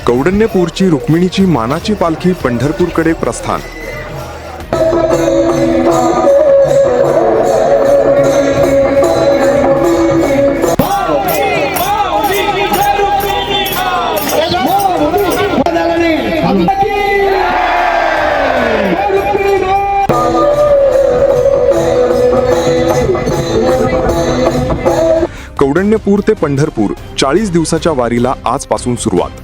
कौंडण्यपूरची रुक्मिणीची मानाची पालखी पंढरपूरकडे प्रस्थान। कौंडण्यपूर ते पंढरपूर 40 दिवसाच्या वारीला आजपासून सुरुवात।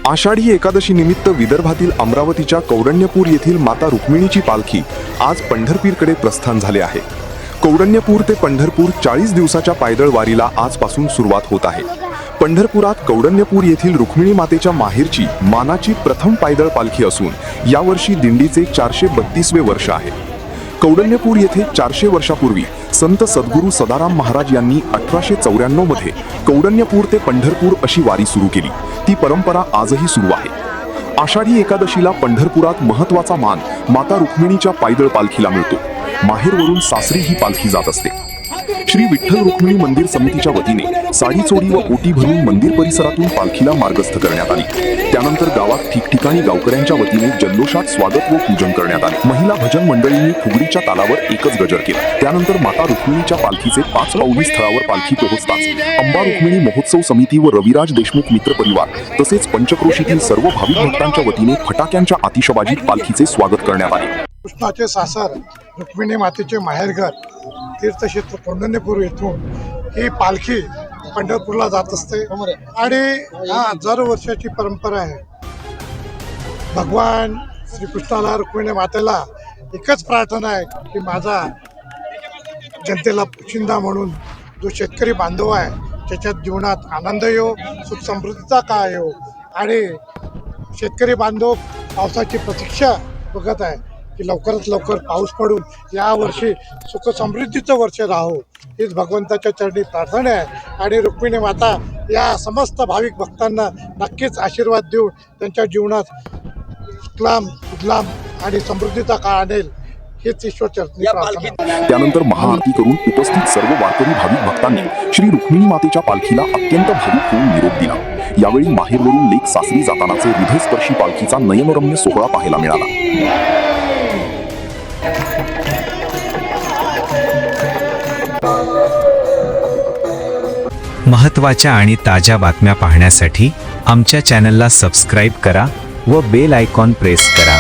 आषाढी एकादशी निमित्त विदर्भातील अमरावतीच्या कौंडण्यपूर येथील माता रुक्मिणीची पालखी आज पंढरपूरकडे प्रस्थान झाले आहे। कौंडण्यपूर ते पंढरपूर 40 दिवसाच्या पायदळ वारीला आजपासून सुरुवात होत आहे। पंढरपुरात कौंडण्यपूर येथील रुक्मिणी मातेच्या माहेरची मानाची प्रथम पायदळ पालखी असून यावर्षी दिंडीचे 432वे वर्ष आहे। कौंडण्यपूर येथे 400 वर्षापूर्वी संत सद्गुरू सदाराम महाराज यांनी 1894 मध्ये कौंडण्यपूर ते पंढरपूर अशी वारी सुरू केली। ती परंपरा आजही सुरू आहे। आषाढी एकादशीला पंढरपुरात महत्त्वाचा मान माता रुक्मिणीच्या पायदळ पालखीला मिळतो। माहेरवरून सासरी ही पालखी जात असते। श्री विठ्ठल रुक्मिणी मंदिर समितीच्या वतीने साडी चोडी व ओटी भरून मंदिर परिसरातून पालखीला मार्गस्थ करण्यात आली। त्यानंतर गावात ठिकठिकाणी गावकऱ्यांच्या वतीने जल्लोषात स्वागत व पूजन करण्यात आले। महिला भजन मंडळींनी फुगडीच्या तालावर एकच गजर केला। त्यानंतर माता रुक्मिणीच्या पालखीचे 5 पाऊली स्थळावर पालखी पोहोचताच अंबा रुक्मिणी महोत्सव समिती व रविराज देशमुख मित्र परिवार तसेच पंचक्रोशीतील सर्व भाविक भक्तांच्या वतीने फटाक्यांच्या आतिषबाजीत पालखीचे स्वागत करण्यात आले। कृष्णाचे सासर रुक्मिणी मातेचे माहेरघर तीर्थक्षेत्र कौंडण्यपूर येथून ही पालखी पंढरपूरला जात असते आणि हजार वर्षाची परंपरा आहे। भगवान श्रीकृष्णाला रुक्मिणी मातेला एकच प्रार्थना आहे की माझा जनतेला पोशिंदा म्हणून जो शेतकरी बांधव आहे त्याच्या जीवनात आनंद येऊ, सुख समृद्धीचा काळ येऊ आणि शेतकरी बांधव पावसाची प्रतीक्षा बघत आहे की लवकरात लवकर पाऊस पडून या वर्षी सुख समृद्धीचं वर्ष राहो हीच भगवंताच्या चरणी प्रार्थना आहे। आणि रुक्मिणी माता या समस्त भाविक भक्तांना नक्कीच आशीर्वाद देऊन त्यांच्या जीवनात सुखलाम उदलाम आणि समृद्धीचा काळ आणेल हीच ईश्वर चरणी प्रार्थना। त्यानंतर महाआरती करून उपस्थित सर्व वारकरी भाविक भक्तांनी श्री रुक्मिणी मातेच्या पालखीला अत्यंत भावुक होऊन निरोप दिला। यावेळी माहेरवरून लेक सासरी जातानाचे हृदयस्पर्शी पालखीचा नयनरम्य सोहळा पाहायला मिळाला। महत्त्वाच्या आणि ताज्या बातम्या पाहण्यासाठी आमच्या चॅनलला सबस्क्राईब करा व बेल आयकॉन प्रेस करा।